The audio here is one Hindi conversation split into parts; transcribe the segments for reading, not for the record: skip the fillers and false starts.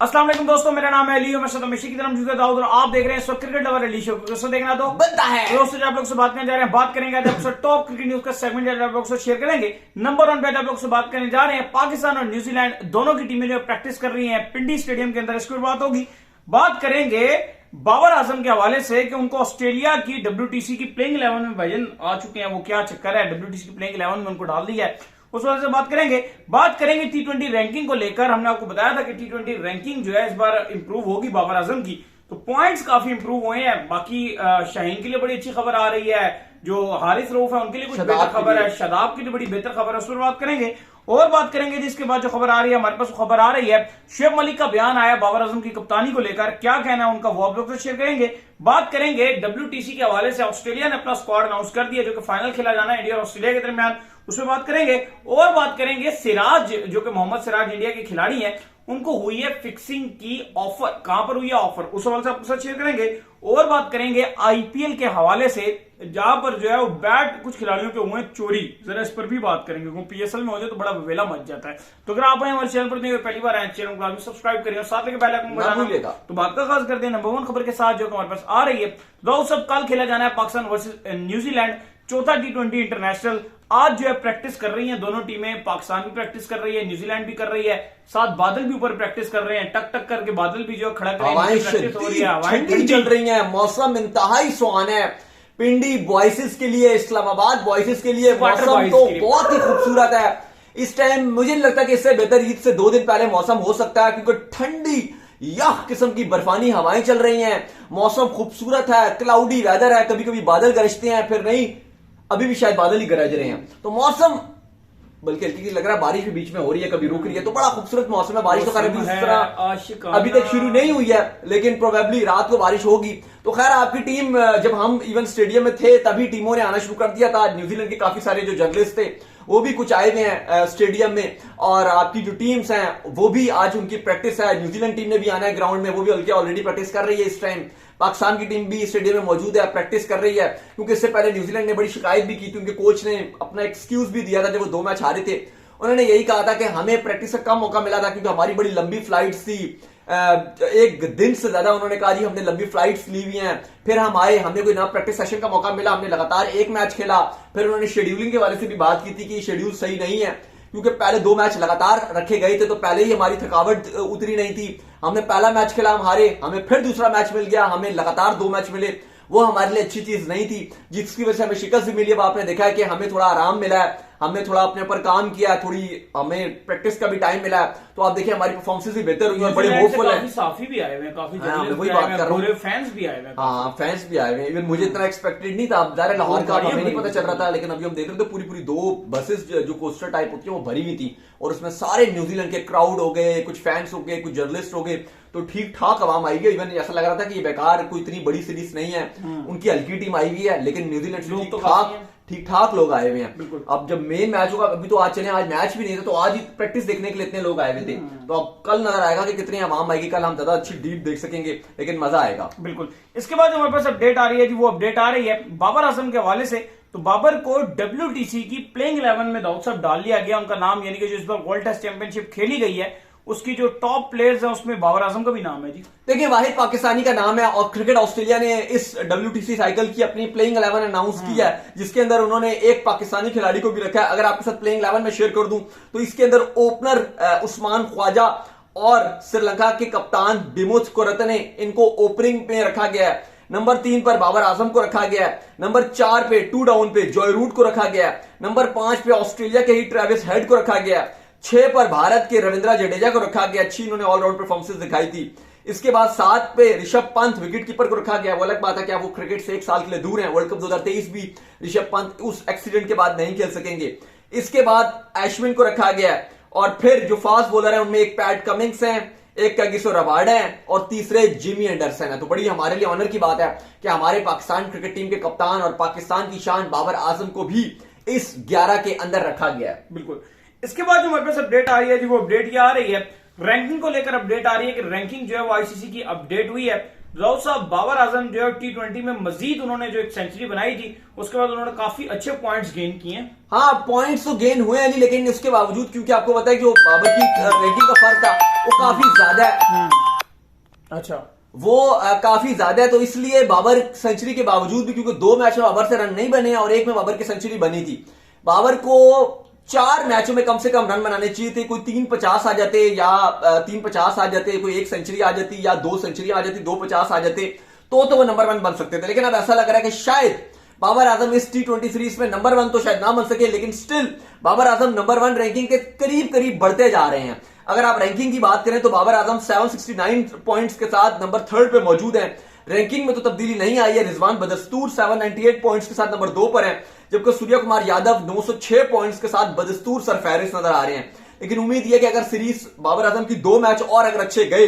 अस्सलाम वालेकुम दोस्तों, मेरा नाम है अली और मैं हमेशा की तरह मौजूद है दाऊद और आप देख रहे हैं क्रिकेट लवर अली शो। दोस्तों देखना तो बनता है। दोस्तों आप लोग से बात करने जा रहे हैं, बात करेंगे आज आपसे टॉप क्रिकेट न्यूज का सेगमेंट आप लोग से शेयर करेंगे। नंबर 1 पे आप लोग से बात करने जा रहे हैं पाकिस्तान और न्यूजीलैंड दोनों की टीमें जो प्रैक्टिस कर रही है पिंडी स्टेडियम के अंदर, इसके ऊपर बात होगी। बात करेंगे बाबर आजम के हवाले से कि उनको ऑस्ट्रेलिया की WTC की प्लेइंग 11 में भाईजान आ चुके हैं, वो क्या चक्कर है, WTC की प्लेइंग 11 में उनको डाल दिया है, उस वजह से बात करेंगे T20 रैंकिंग को लेकर। हमने आपको बताया था कि T20 रैंकिंग जो है इस बार इंप्रूव होगी बाबर आजम की, तो पॉइंट्स काफी इंप्रूव हुए हैं। बाकी शाहीन के लिए बड़ी अच्छी खबर आ रही है, जो हारिस रऊफ है उनके लिए कुछ बेहतर खबर है, शादाब के लिए बड़ी बेहतर खबर है, उस पर बात करेंगे। और बात करेंगे जिसके बाद जो खबर आ रही है हमारे पास, खबर आ रही है शुएब मलिक का बयान आया बाबर आजम की कप्तानी को लेकर, क्या कहना है उनका वो आप लोग से शेयर करेंगे। बात करेंगे WTC के हवाले से, ऑस्ट्रेलिया ने अपना स्क्वाड अनाउंस कर दिया जो कि फाइनल खेला जाना है इंडिया और ऑस्ट्रेलिया के दरमियान, उसमें बात करेंगे। और बात करेंगे सिराज, जो कि मोहम्मद सिराज इंडिया के खिलाड़ी हैं, उनको हुई है फिक्सिंग की ऑफर, कहां पर हुई है ऑफर, उस सवाल से आपके साथ शेयर करेंगे। और बात करेंगे IPL के हवाले से, जहां पर जो है वो बैट कुछ खिलाड़ियों के हुए चोरी, जरा इस पर भी बात करेंगे क्योंकि PSL में हो जाए तो बड़ा वेला मच जाता है। तो अगर आप हमारे चैनल पर नहीं पहली बार आए, चैनल को सब्सक्राइब करिए और साथ में बेल आइकन बजाना तो बात का खास करते हैं नंबर 1 खबर के साथ जो हमारे पास आ रही है। दोस्तों सब कल खेला जाना है पाकिस्तान वर्सेस न्यूजीलैंड, चौथा T20 इंटरनेशनल। आज जो है प्रैक्टिस कर रही हैं दोनों टीमें, पाकिस्तान भी प्रैक्टिस कर रही है, न्यूजीलैंड भी कर रही है, साथ बादल भी ऊपर प्रैक्टिस कर रहे हैं, टक टक करके बादल भी जो खड़ा कर रहे हैं, ठंडी चल रही है, मौसम इंतहाई सुहाना है। पिंडी बॉयसेस के लिए, इस्लामाबाद बॉयसेस के लिए मौसम तो बहुत ही खूबसूरत है इस टाइम। मुझे नहीं लगता कि इससे बेहतर ईद से 2 दिन पहले मौसम हो सकता है, क्योंकि ठंडी यह किस्म की बर्फानी हवाएं चल रही हैं, मौसम खूबसूरत है, क्लाउडी वेदर है, कभी कभी बादल गरजते हैं, फिर नहीं, अभी भी शायद बादल ही गरज रहे हैं, तो मौसम बल्कि हल्की लग रहा है, बारिश भी बीच में हो रही है, कभी रुक रही है, तो बड़ा खूबसूरत मौसम है। बारिश तो खैर अभी तक शुरू नहीं हुई है, लेकिन प्रोबेबली रात को बारिश होगी। तो खैर आपकी टीम, जब हम इवन स्टेडियम में थे तभी टीमों ने आना शुरू कर दिया था। न्यूजीलैंड के काफी सारे जो जर्नलिस्ट थे वो भी कुछ आए हुए हैं स्टेडियम में, और आपकी जो टीम्स हैं वो भी आज उनकी प्रैक्टिस है। न्यूजीलैंड टीम ने भी आना है ग्राउंड में, वो भी हल्के ऑलरेडी प्रैक्टिस कर रही है इस टाइम। पाकिस्तान की टीम भी स्टेडियम में मौजूद है, प्रैक्टिस कर रही है, क्योंकि इससे पहले न्यूजीलैंड ने बड़ी शिकायत भी की थी, उनके कोच ने अपना एक्सक्यूज भी दिया था जब वो 2 मैच हारे थे। उन्होंने यही कहा था कि हमें प्रैक्टिस का कम मौका मिला था क्योंकि हमारी बड़ी लंबी फ्लाइट्स थी, एक दिन से ज्यादा उन्होंने कहा जी हमने लंबी फ्लाइट्स ली हुई हैं, फिर हम आए, हमने कोई ना प्रैक्टिस सेशन का मौका मिला, हमने लगातार 1 मैच खेला। फिर उन्होंने शेड्यूलिंग के वाले से भी बात की थी कि शेड्यूल सही नहीं है, क्योंकि पहले 2 मैच लगातार रखे गए थे, तो पहले ही हमारी थकावट उतरी नहीं थी। हमने पहला मैच खेला, हम हारे, हमें फिर दूसरा मैच मिल गया, हमें लगातार 2 मैच मिले, वो हमारे लिए अच्छी चीज नहीं थी, जिसकी वजह से हमें शिकस्त भी मिली। अब आपने देखा है कि हमें थोड़ा आराम मिला है, हमने थोड़ा अपने ऊपर काम किया है, थोड़ी हमें प्रैक्टिस का भी टाइम मिला है, तो आप देखिए हमारी परफॉर्मेंस भी बेहतर हुई है, बड़े होपफुल है। साफी भी आए हुए हैं, काफी वही बात कर रहा हूँ, फैंस भी आए हुए हैं। हाँ फैंस भी आए हुए हैं, इवन मुझे इतना एक्सपेक्टेड नहीं था। अब ज़ाहिर लाहौर का हमें नहीं पता चल रहा था, लेकिन अभी हम देख रहे थे पूरी 2 बसेस जो कोस्टर टाइप होती है वो भरी हुई थी, और उसमें सारे न्यूजीलैंड के क्राउड हो गए, कुछ फैंस हो गए, कुछ जर्नलिस्ट हो गए, तो ठीक ठाक आवाम आई है। इवन ऐसा लग रहा था कि ये बेकार कोई इतनी बड़ी सीरीज नहीं है, उनकी हल्की टीम आई हुई है, लेकिन न्यूजीलैंड से ठीक ठाक लोग आए हुए हैं। अब जब मेन मैच होगा, अभी तो आज चले, आज मैच भी नहीं था, तो आज ही प्रैक्टिस देखने के लिए इतने लोग आए हुए थे, तो अब कल नजर आएगा कि कितनी आवाम आएगी, कल हम ज्यादा अच्छी डीप देख सकेंगे, लेकिन मजा आएगा। बिल्कुल। इसके बाद हमारे पास अपडेट आ रही है जी, वो अपडेट आ रही है बाबर आजम के हवाले से। तो बाबर को WTC की प्लेइंग 11 में दाऊद साहब डाल लिया गया, उनका नाम, यानी कि जो इस बार वर्ल्ड टेस्ट चैंपियनशिप खेली गई है उसकी जो टॉप प्लेयर्स हैं उसमें बाबर आजम का भी नाम है जी। देखिए वाहिद पाकिस्तानी का नाम है, और क्रिकेट ऑस्ट्रेलिया ने इस WTC साइकिल की अपनी प्लेइंग 11 अनाउंस की है, जिसके अंदर उन्होंने एक पाकिस्तानी खिलाड़ी को भी रखा है। अगर आपके साथ प्लेइंग 11 में शेयर कर दूं तो इसके अंदर ओपनर उस्मान ख्वाजा और श्रीलंका के कप्तान दिमुथ कोरतने, इनको ओपनिंग में रखा गया है। नंबर 3 पर बाबर आजम को रखा गया है। नंबर 4 पे 2 डाउन पे जॉय रूट को रखा गया है। नंबर 5 पे ऑस्ट्रेलिया के ही ट्रेविस हेड को रखा गया है। 6 पर भारत के रविंद्र जडेजा को रखा गया, अच्छी इन्होंने ऑलराउंड परफॉर्मेंस दिखाई थी। इसके बाद 7 पे ऋषभ पंत विकेट कीपर को रखा गया। वो अलग बात है कि वो क्रिकेट से 1 साल के लिए दूर हैं, वर्ल्ड कप 2023 भी ऋषभ पंत उस एक्सीडेंट के बाद नहीं खेल सकेंगे। इसके बाद अश्विन को रखा गया, और फिर जो फास्ट बॉलर है उनमें एक पैट कमिंग्स है, एक कागिसो रबाडा है, और तीसरे जिमी एंडरसन है। तो बड़ी हमारे लिए ऑनर की बात है कि हमारे पाकिस्तान क्रिकेट टीम के कप्तान और पाकिस्तान की शान बाबर आजम को भी इस 11 के अंदर रखा गया है। बिल्कुल। इसके बाद जो हमारे पास अपडेट आ रही है जी, वो अपडेट ये आ रही है रैंकिंग को लेकर अपडेट आ रही है कि रैंकिंग जो है वो ICC की अपडेट हुई है। राउत साहब बाबर आजम जो है T20 में मजीद उन्होंने जो एक सेंचुरी बनाई थी उसके बाद उन्होंने काफी अच्छे पॉइंट्स गेन किए हैं। हाँ पॉइंट्स तो गेन हुए हैं नहीं, लेकिन उसके बावजूद क्योंकि आपको पता है कि वो बाबर की रैंकिंग का फर्क था, वो काफी ज्यादा है। अच्छा, वो काफी ज्यादा है, तो इसलिए बाबर सेंचुरी के बावजूद भी, क्योंकि 2 मैच में बाबर से रन नहीं बने और 1 में बाबर की सेंचुरी बनी थी, बाबर को 4 मैचों में कम से कम रन बनाने चाहिए थे। कोई 350 आ जाते या 350 आ जाते, कोई 1 सेंचुरी आ जाती या 2 सेंचुरी आ जाती, 250 आ जाते, तो वो नंबर 1 बन सकते थे। लेकिन अब ऐसा लग रहा है कि शायद बाबर आजम इस T20 सीरीज में नंबर 1 तो शायद ना बन सके, लेकिन still Babar Azam number 1 ranking के करीब करीब बढ़ते जा रहे हैं। अगर आप रैंकिंग की बात करें तो बाबर आजम 769 पॉइंट्स के साथ नंबर 3 पे मौजूद है। रैंकिंग में तो तब्दीली नहीं आई है। रिजवान बदस्तूर 798 पॉइंट्स के साथ नंबर 2 पर है, जबकि सूर्य कुमार यादव 906 पॉइंट्स के साथ बदस्तूर सरफहरिस्त नजर आ रहे हैं। लेकिन उम्मीद यह कि अगर सीरीज बाबर आजम की 2 मैच और अगर अच्छे गए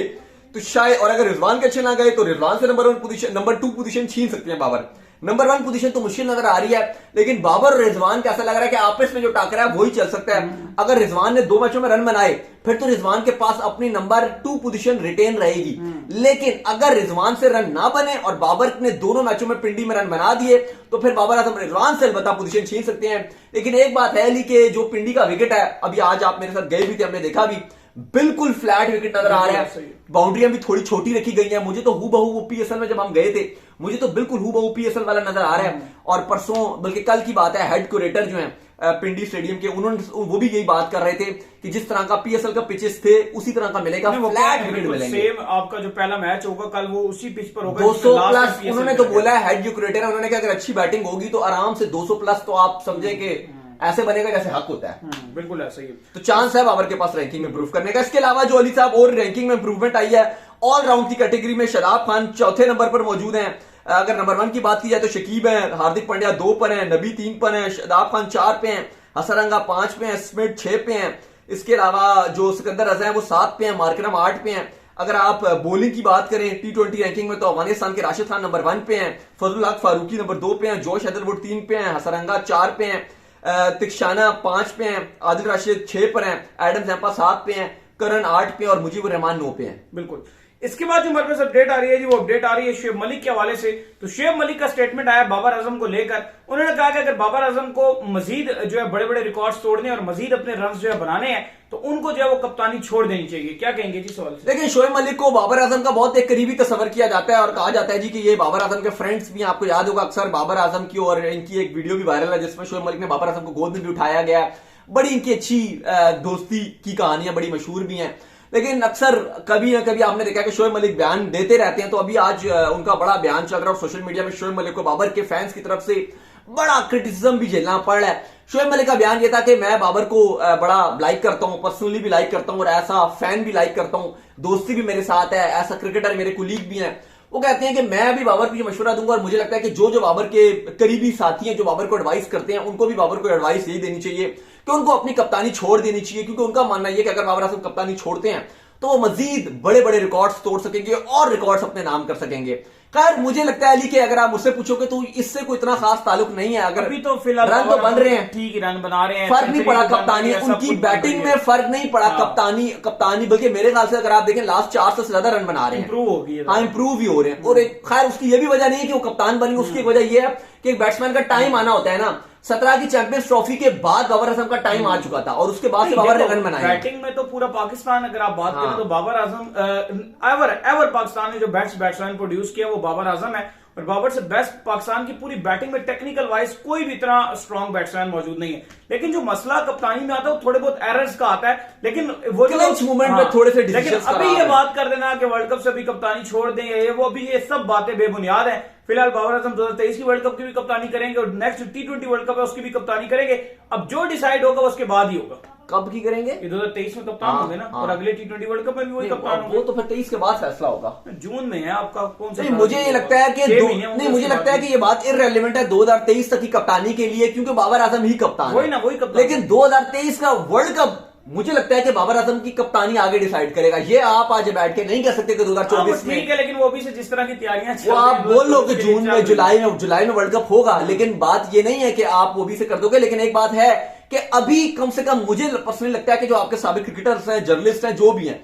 तो शायद, और अगर रिजवान के अच्छे ना गए तो रिजवान से नंबर 2 पोजीशन छीन सकते हैं बाबर। नंबर 1 पोजीशन तो मुश्किल नजर आ रही है, लेकिन बाबर और रिजवान का ऐसा लग रहा है कि आपस में जो टाकरा है वही चल सकता है। अगर रिजवान ने 2 मैचों में रन बनाए फिर तो रिजवान के पास अपनी नंबर 2 पोजीशन रिटेन रहेगी। लेकिन अगर रिजवान से रन ना बने और बाबर ने दोनों मैचों में पिंडी में रन बना दिए तो फिर बाबर आजम रिजवान से अलबत्ता पोजीशन छीन सकते हैं। लेकिन एक बात है अली के जो पिंडी का विकेट है, अभी आज आप मेरे साथ गए भी थे, हमने देखा भी, बिल्कुल फ्लैट विकेट नजर आ रहा है। बाउंड्रियां भी थोड़ी छोटी रखी गई हैं। मुझे तो हूबहू पीएसएल में जब हम गए थे, मुझे तो बिल्कुल हूबहू पीएसएल वाला नजर आ रहा है। और परसों, बल्कि कल की बात है, हेड क्यूरेटर जो है पिंडी स्टेडियम के, उन्होंने वो भी यही बात कर रहे थे कि जिस तरह का पीएसएल का पिचेस थे उसी तरह का मिलेगा, फ्लैट विकेट मिलेंगे। सेम आपका जो पहला मैच होगा कल वो उसी पिच पर होगा 200 प्लस। उन्होंने तो बोला है हेड क्यूरेटर, उन्होंने कहा अगर अच्छी बैटिंग होगी तो आराम से 200 प्लस, तो आप समझे कि ऐसे बनेगा जैसे हक होता है। बिल्कुल ऐसा ही है। तो चांस है बाबर के पास रैंकिंग में इंप्रूव करने का। इसके अलावा जो अली साहब और रैंकिंग में इंप्रूवमेंट आई है, ऑलराउंड की कैटेगरी में शादाब खान 4थे नंबर पर मौजूद हैं। अगर नंबर 1 की बात की जाए तो शकीब है, हार्दिक पांड्या 2 पर हैं, नबी 3 पर हैं, शादाब खान 4 पे हैं, हसरंगा 5 पे हैं, स्मिथ 6 पे हैं। इसके अलावा जो सिकंदर रजा है वो 7 पे हैं, मार्करम 8 पे हैं। अगर आप बॉलिंग की बात करें T20 रैंकिंग में तो अफगानिस्तान के राशिद खान नंबर 1 पे हैं, फजलुल हक फारूकी नंबर 2 पे हैं, जोश हैदरवुड 3 पे हैं, हसरंगा 4 पे हैं, तिक्षाना 5 पे हैं, आदिल राशिद 6 पर हैं, एडम जैम्पा 7 पे हैं, करण 8 पे और मुजीबुर रहमान 9 पे हैं। बिल्कुल। इसके बाद जो हमारे पास अपडेट आ रही है जी, वो अपडेट आ रही है शुएब मलिक के हवाले से। तो शुएब मलिक का स्टेटमेंट आया बाबर आजम को लेकर। उन्होंने कहा कि अगर बाबर आजम को मजीद जो है बड़े बड़े रिकॉर्ड्स तोड़ने और मजीद अपने रन जो है बनाने हैं तो उनको जो है वो कप्तानी छोड़ देनी चाहिए। क्या कहेंगे जी सवाल से? देखिए, शुएब मलिक को बाबर आजम का बहुत एक करीबी तस्वर किया जाता है और कहा जाता है जी कि ये बाबर आजम के फ्रेंड्स भी, आपको याद होगा अक्सर बाबर आजम की, और इनकी एक वीडियो भी वायरल है जिसमें शुएब मलिक ने बाबर आजम को गोद में भी उठाया गया। बड़ी इनकी अच्छी दोस्ती की कहानियां बड़ी मशहूर भी हैं। लेकिन अक्सर कभी ना कभी आपने देखा कि शुएब मलिक बयान देते रहते हैं, तो अभी आज उनका बड़ा बयान चल रहा है और सोशल मीडिया में शुएब मलिक को बाबर के फैंस की तरफ से बड़ा क्रिटिसिज्म भी झेलना पड़ रहा है। शुएब मलिक का बयान ये था कि मैं बाबर को बड़ा लाइक करता हूं, पर्सनली भी लाइक करता हूं और ऐसा फैन भी लाइक करता हूं, दोस्ती भी मेरे साथ है, ऐसा क्रिकेटर मेरे कुलीग भी हैं। वो कहते हैं कि मैं भी बाबर को ये मशवरा दूंगा और मुझे लगता है कि जो जो बाबर के करीबी साथी हैं, जो बाबर को एडवाइस करते हैं, उनको भी बाबर को एडवाइस यही देनी चाहिए कि उनको अपनी कप्तानी छोड़ देनी चाहिए, क्योंकि उनका मानना यह कि अगर बाबर आजम कप्तानी छोड़ते हैं तो वो मजीद बड़े बड़े रिकॉर्ड्स तोड़ सकेंगे और रिकॉर्ड्स अपने नाम कर सकेंगे। खैर, मुझे लगता है अली कि अगर आप मुझसे पूछोगे तो इससे कोई इतना खास ताल्लुक नहीं है। अगर अभी तो फिलहाल रन तो बन रहे हैं, ठीक है, रन बना रहे हैं, फर्क नहीं पड़ा कप्तानी, उनकी बैटिंग में फर्क नहीं पड़ा। कप्तानी बल्कि मेरे ख्याल से अगर आप देखें लास्ट 400 से ज्यादा रन बना रहे हैं, इंप्रूव हो गई। हाँ, इंप्रूव भी हो रहे हैं। और खैर उसकी ये भी वजह नहीं है कि वो कप्तान बनी, उसकी वजह यह है कि एक बैट्समैन का टाइम आना होता है ना। 17 की चैंपियंस ट्रॉफी के बाद बाबर आजम का टाइम आ चुका था और उसके बाद से बाबर ने रन बनाए। बैटिंग में तो पूरा पाकिस्तान, अगर आप बात करें तो बाबर आजम एवर पाकिस्तान ने जो बैट्समैन प्रोड्यूस किया वो बाबर आजम है। और बाबर से बेस्ट पाकिस्तान की पूरी बैटिंग में टेक्निकल वाइज कोई भी इतना स्ट्रॉन्ग बैट्समैन मौजूद नहीं है। लेकिन जो मसला कप्तानी में आता है वो थोड़े बहुत एरर्स का आता है। लेकिन वो मूवमेंट में थोड़े से लेकिन अभी ये बात कर देना कि वर्ल्ड कप से अभी कप्तानी छोड़ दें, ये वो, अभी ये सब बातें बेबुनियाद है। फिलहाल बाबर आजम 2023 की वर्ल्ड कप की भी कप्तानी करेंगे और नेक्स्ट T20 वर्ल्ड कप है उसकी भी कप्तानी करेंगे। अब जो डिसाइड होगा उसके बाद ही होगा। कब की करेंगे? ये 2023 में कप्तान होंगे ना, और अगले T20 वर्ल्ड कप में भी वही कप्तान होंगे। वो तो फिर 23 के बाद फैसला होगा। जून में है आपका कौन सा? मुझे ये लगता है कि मुझे लगता है कि ये बात इररेलेवेंट है 2023 तक की कप्तानी के लिए, क्योंकि बाबर आजम ही कप्तान वही ना, वही कप्तान। लेकिन 2023 का वर्ल्ड कप मुझे लगता है कि बाबर आजम की कप्तानी आगे डिसाइड करेगा। ये आप आज बैठ के नहीं कह सकते कि 2024 में। ठीक है, लेकिन वो अभी से जिस तरह की तैयारियां वो आप बोल लो कि जून में, जुलाई में वर्ल्ड कप होगा, लेकिन बात ये नहीं है कि आप वो भी से कर दोगे। लेकिन एक बात है कि अभी कम से कम मुझे पर्सनली लगता है कि जो आपके साबिक क्रिकेटर्स हैं, जर्नलिस्ट हैं, जो भी हैं,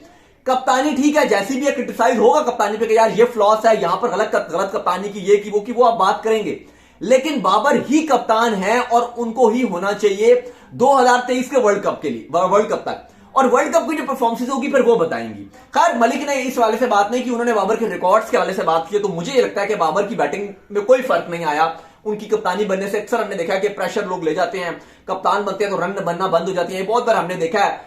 कप्तानी ठीक है, जैसी भी है क्रिटिसाइज होगा कप्तानी पे कि यार ये फ्लॉस है, यहां पर गलत कप्तानी की, ये की वो आप बात करेंगे। लेकिन बाबर ही कप्तान है और उनको ही होना चाहिए 2023 के वर्ल्ड कप तक। और वर्ल्ड कप की जो परफॉर्मेंस होगी फिर वो बताएंगी। खैर मलिक ने इस वाले से बात नहीं की, उन्होंने बाबर के रिकॉर्ड्स के वाले से बात की। तो मुझे ये लगता है कि बाबर की बैटिंग में कोई फर्क नहीं आया। उनकी कप्तानी बनने से अक्सर हमने देखा है कि प्रेशर लोग ले जाते हैं, कप्तान बनते हैं तो रन बनना बंद हो जाती है। बहुत बार हमने देखा है,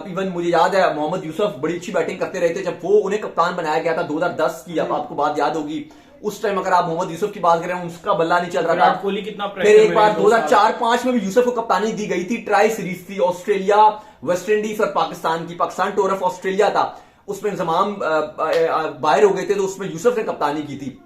इवन मुझे याद है मोहम्मद यूसुफ बड़ी अच्छी बैटिंग करते रहते जब वो उन्हें कप्तान बनाया गया था 2010 की, अब आपको बात याद होगी। उस टाइम अगर आप मोहम्मद यूसुफ की बात करें उसका बल्ला नहीं चल रहा था। कोहली कितना फिर एक बार 2004-5 में भी यूसुफ को कप्तानी दी गई थी। ट्राई सीरीज थी ऑस्ट्रेलिया, वेस्ट इंडीज और पाकिस्तान की। पाकिस्तान टूर ऑफ ऑस्ट्रेलिया था, उसमें इंजमाम बाहर हो गए थे तो उसमें यूसुफ ने कप्तानी की थी।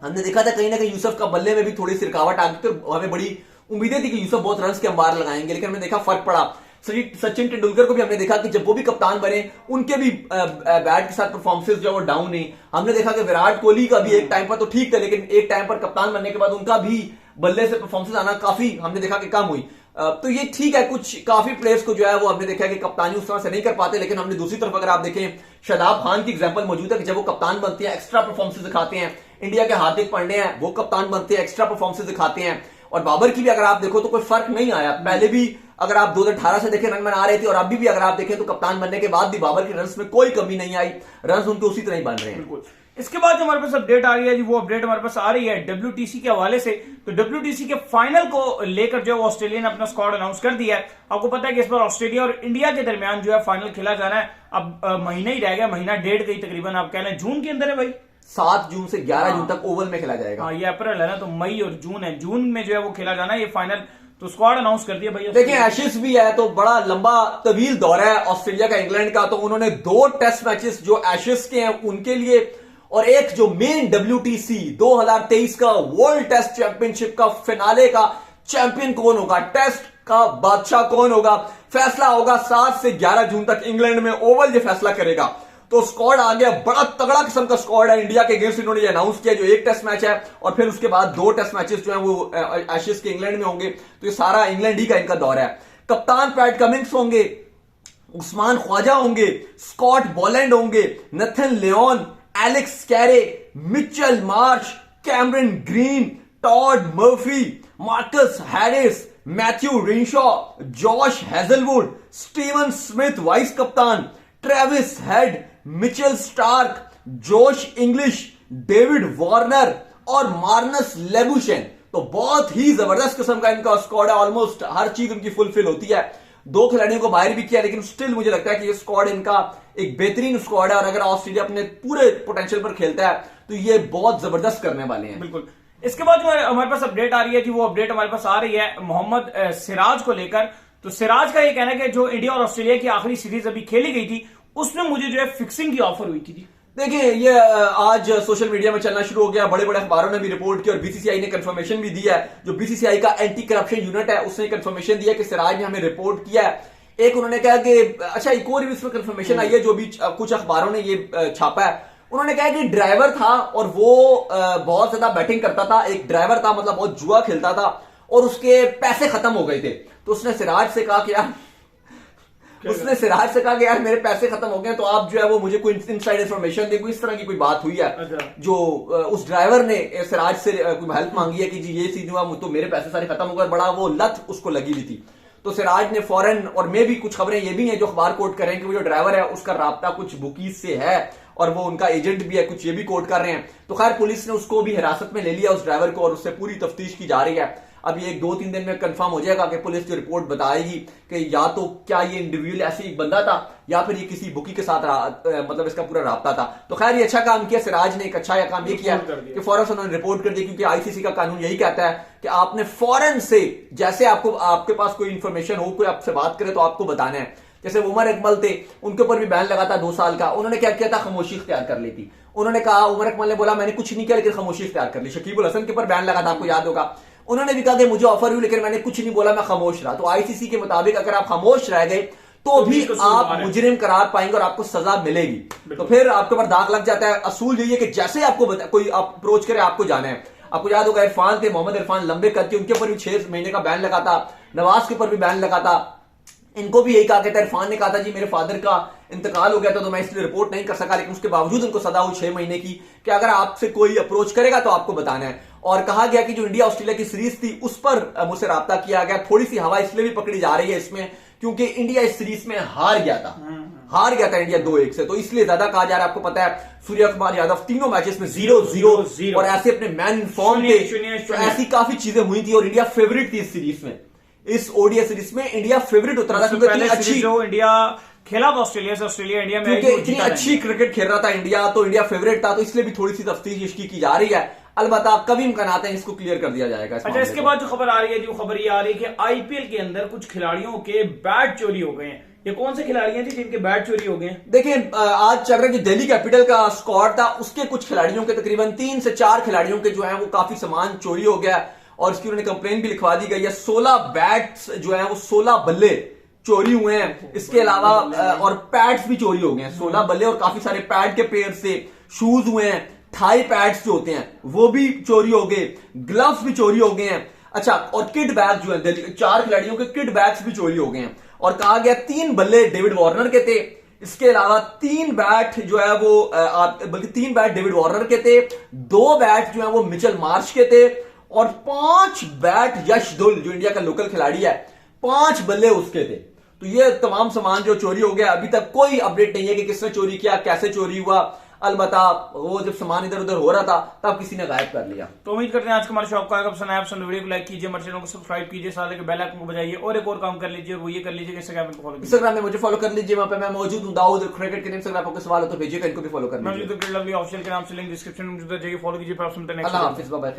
हमने देखा था कहीं ना कहीं यूसुफ का बल्ले में भी थोड़ी सी रुकावट आ गई थी। हमें बड़ी उम्मीदें थी कि यूसुफ बहुत रन के अंबार लगाएंगे, लेकिन हमने देखा फर्क पड़ा। सचिन तेंदुलकर को भी हमने देखा कि जब वो भी कप्तान बने उनके भी बैट के साथ परफॉर्मेंसेस जो वो डाउन नहीं। हमने देखा कि विराट कोहली का भी एक टाइम पर तो ठीक था, लेकिन एक टाइम पर कप्तान बनने के बाद उनका भी बल्ले से परफॉर्मेंस आना काफी हमने देखा कि कम हुई। तो ये ठीक है, कुछ काफी प्लेयर्स को जो है वो हमने देखा कि कप्तानी उस तरह से नहीं कर पाते। लेकिन हमने दूसरी तरफ अगर आप देखें, शादाब खान की एग्जांपल मौजूद है कि जब वो कप्तान बनते हैं एक्स्ट्रा परफॉर्मेंस दिखाते हैं। इंडिया के हार्दिक पांड्या हैं, वो कप्तान बनते हैं एक्स्ट्रा परफॉर्मेंस दिखाते हैं। और बाबर की भी अगर आप देखो तो कोई फर्क नहीं आया। पहले भी अगर आप 2018 से देखें रन बना रहे थे और अभी भी अगर आप देखें तो कप्तान बनने के बाद भी बाबर के रन्स में कोई कमी नहीं आई, रन्स उनके उसी तरह ही बन रहे हैं। बिल्कुल। इसके बाद जो हमारे पास अपडेट आ रही है जी, वो अपडेट हमारे पास आ रही है WTC के हवाले से। तो WTC के फाइनल को लेकर जो ऑस्ट्रेलिया ने अपना स्क्वाड अनाउंस कर दिया है। आपको पता है कि इस बार ऑस्ट्रेलिया और इंडिया के दरमियान जो है फाइनल खेला जाना है। अब महीना ही रह गया, महीना डेढ़ गई तकरीबन, आप कह रहे हैं जून के अंदर है भाई। 7 जून से 11 जून तक ओवल में खेला जाएगा। हाँ, ये अप्रैल है ना, तो मई और जून है। जून में जो है वो खेला जाना है ये फाइनल। तो स्क्वाड अनाउंस कर दिया भैया। देखिए एशेज भी है तो बड़ा लंबा तवील दौरा है ऑस्ट्रेलिया का इंग्लैंड का। तो उन्होंने 2 टेस्ट मैचेस जो एशेज के हैं उनके लिए और एक जो मेन WTC 2023 का वर्ल्ड टेस्ट चैंपियनशिप का फिनाले का चैंपियन कौन होगा, टेस्ट का बादशाह कौन होगा, फैसला होगा 7 से 11 जून तक इंग्लैंड में ओवल ये फैसला करेगा। तो स्क्वाड आ गया, बड़ा तगड़ा किस्म का स्क्वाड है इंडिया के अगेंस्ट। इन्होंने अनाउंस किया जो एक टेस्ट मैच है और फिर उसके बाद 2 टेस्ट मैचेस जो है वो एशेज के इंग्लैंड में होंगे। तो ये सारा इंग्लैंड ही का इनका दौर है। कप्तान पैट कमिंग्स होंगे, उस्मान ख्वाजा होंगे, स्कॉट बॉलैंड होंगे, Nathan Lyon, Alex Carey, Mitchell Marsh, Cameron Green, Todd Murphy, Marcus Harris, Matthew Renshaw, Josh Hazlewood, Steven Smith vice कप्तान, Travis Head, Mitchell Starc, Josh Inglis, David Warner और मार्नस लेबुशेन। तो बहुत ही जबरदस्त किस्म का इनका स्क्वाड है। ऑलमोस्ट हर चीज उनकी फुलफिल होती है। 2 खिलाड़ियों को बाहर भी किया, लेकिन स्टिल मुझे लगता है कि ये स्क्वाड इनका एक बेहतरीन स्क्वाड है। और अगर ऑस्ट्रेलिया अपने पूरे पोटेंशियल पर खेलता है तो ये बहुत जबरदस्त करने वाले हैं। बिल्कुल। इसके बाद हमारे पास अपडेट आ रही है कि वो अपडेट हमारे पास आ रही है मोहम्मद सिराज को लेकर। तो सिराज का ये कहना है कि जो इंडिया और ऑस्ट्रेलिया की आखिरी सीरीज अभी खेली गई थी उसमें मुझे जो है फिक्सिंग की ऑफर हुई थी। देखिए ये आज सोशल मीडिया में चलना शुरू हो गया, बड़े बड़े अखबारों ने भी रिपोर्ट की और BCCI ने कंफर्मेशन भी दी है। जो BCCI का एंटी करप्शन यूनिट है उसने कंफर्मेशन दिया कि सिराज ने हमें रिपोर्ट किया है। एक उन्होंने कहा कि अच्छा एक और इसमें कंफर्मेशन आई है जो भी कुछ अखबारों ने ये छापा है। उन्होंने कहा कि ड्राइवर था और वो बहुत ज्यादा बैटिंग करता था। एक ड्राइवर था, मतलब बहुत जुआ खेलता था और उसके पैसे खत्म हो गए थे। तो उसने सिराज से कहा कि यार मेरे पैसे खत्म हो गए, तो आप जो है वो मुझे कोई इनसाइड इन्फॉर्मेशन दे, कोई इस तरह की कोई बात हुई है। जो उस ड्राइवर ने सिराज से कोई हेल्प मांगी है कि जी ये चीज हुआ तो मेरे पैसे सारे खत्म हो गए, बड़ा वो लत उसको लगी हुई थी। तो सिराज ने फौरन, और मे भी कुछ खबरें ये भी हैं जो अखबार कोट कर रहे हैं कि वो जो ड्राइवर है उसका राब्ता कुछ बुकीज से है और वो उनका एजेंट भी है, कुछ ये भी कोट कर रहे हैं। तो खैर पुलिस ने उसको भी हिरासत में ले लिया उस ड्राइवर को और उससे पूरी तफ्तीश की जा रही है। अब ये 2-3 दिन में कंफर्म हो जाएगा कि पुलिस जो रिपोर्ट बताएगी कि या तो क्या ये इंडिविजुअल ऐसे एक बंदा था या फिर ये किसी बुकी के साथ मतलब इसका पूरा राब्ता था। तो खैर ये अच्छा काम किया सिराज ने, एक अच्छा काम ये किया कि फौरन से उन्होंने रिपोर्ट कर दी, क्योंकि ICC का कानून यही कहता है कि आपने फौरन से, जैसे आपके पास कोई इंफॉर्मेशन हो, कोई आपसे बात करे तो आपको बताना है। जैसे उमर इकबाल थे, उनके ऊपर भी बैन लगा था 2 साल का। उन्होंने क्या किया था, खामोशी इख्तियार कर ली थी। उन्होंने कहा, उमर इकबाल ने बोला मैंने कुछ नहीं किया लेकिन खामोशी इख्तियार कर ली। शकीबुल हसन के ऊपर बैन लगा था, आपको याद होगा। उन्होंने भी कहा कि मुझे ऑफर हुई लेकिन मैंने कुछ नहीं बोला, मैं खामोश रहा। तो ICC के मुताबिक अगर आप खामोश रह गए तो भी आप मुजरिम करार पाएंगे और आपको सजा मिलेगी। तो फिर आपके ऊपर दाग लग जाता है। असूल यही है कि जैसे आपको कोई अप्रोच करे आपको जाना है। आपको याद होगा इरफान थे, मोहम्मद इरफान लंबे कद के, उनके ऊपर भी 6 महीने का बैन लगा था। नवाज के ऊपर भी बैन लगा था। इनको भी यही कहा था। इरफान ने कहा था जी मेरे फादर का इंतकाल हो गया था तो मैं इसलिए रिपोर्ट नहीं कर सका, लेकिन उसके बावजूद उनको सजा हुई 6 महीने की कि अगर आपसे कोई अप्रोच करेगा तो आपको बताना है। और कहा गया कि जो इंडिया ऑस्ट्रेलिया की सीरीज थी उस पर मुझसे राब्ता किया गया। थोड़ी सी हवा इसलिए भी पकड़ी जा रही है इसमें क्योंकि इंडिया इस सीरीज में हार गया था इंडिया 2-1 से, तो इसलिए ज्यादा कहा जा रहा है। आपको पता है सूर्या कुमार यादव तीनों मैचेस में 0-0 और ऐसे अपने मैन इन फॉर्म थे, तो ऐसी काफी चीजें हुई थी और इंडिया फेवरेट थी इस सीरीज में। इस ओडीआई सीरीज में इंडिया फेवरेट उतरा था क्योंकि इतनी अच्छी जो इंडिया खेला था ऑस्ट्रेलिया से, ऑस्ट्रेलिया इंडिया में क्योंकि इतनी अच्छी क्रिकेट खेल रहा था इंडिया, तो इंडिया फेवरेट था, तो इसलिए भी थोड़ी सी तफ्तीश इसकी की जा रही है। अलबत्ता कभी इम्कान आते हैं इसको क्लियर कर दिया जाएगा। अच्छा, इसके बाद जो खबर आ रही है, जो खबर ये आ रही है कि आईपीएल के अंदर कुछ खिलाड़ियों के बैट चोरी हो गए हैं। ये कौन से खिलाड़ी हैं जी जिनके बैट चोरी हो गए हैं? देखिए, आज चल रहा है कि दिल्ली कैपिटल का स्क्वाड था, उसके कुछ खिलाड़ियों के तकरीबन 3 से 4 खिलाड़ियों के जो है वो काफी सामान चोरी हो गया और इसकी उन्होंने कंप्लेन भी लिखवा दी गई है। 16 बैट्स जो है वो 16 बल्ले चोरी हुए हैं। इसके अलावा और पैड्स भी चोरी हो गए हैं। 16 बल्ले और काफी सारे पैड के पेयर से शूज हुए हैं। थाई पैड्स जो होते हैं वो भी चोरी हो गए, ग्लव्स भी चोरी हो गए हैं। अच्छा, और किट बैग जो है 4 खिलाड़ियों के किट बैग्स भी चोरी हो गए हैं। और कहा गया 3 बल्ले डेविड वार्नर के थे। इसके अलावा 3 बैट जो है वो बल्कि 3 बैट डेविड वार्नर के थे, 2 बैट जो है वो मिचेल मार्श के थे और 5 बैट यश दुल जो इंडिया का लोकल खिलाड़ी है, 5 बल्ले उसके थे। तो ये तमाम सामान जो चोरी हो गया, अभी तक कोई अपडेट नहीं है कि किसने चोरी किया, कैसे चोरी हुआ। अलबत्ता वो जब सामान इधर उधर हो रहा था तब किसी ने गायब कर लिया। तो उम्मीद करते हैं आज का हमारा शो आपको आएगा पसंद आया। आप वीडियो को लाइक कीजिए, हमारे चैनल को सब्सक्राइब कीजिए, साथ ही बेल आइकन को बजाइए और एक और काम कर लीजिए, वो ये कर लीजिए कि इंस्टाग्राम में मुझे फॉलो कर लीजिए, वहां पे मैं मौजूद हूं। दाऊद क्रिकेट के नेम से अगर आपको सवाल हो तो भेजिएगा, इनको भी फॉलो कर लीजिए। ऑप्शन के नाम से लिंक डिस्क्रिप्शन में जाइए, फॉलो कीजिए। अल्लाह हाफिज़, बाय बाय।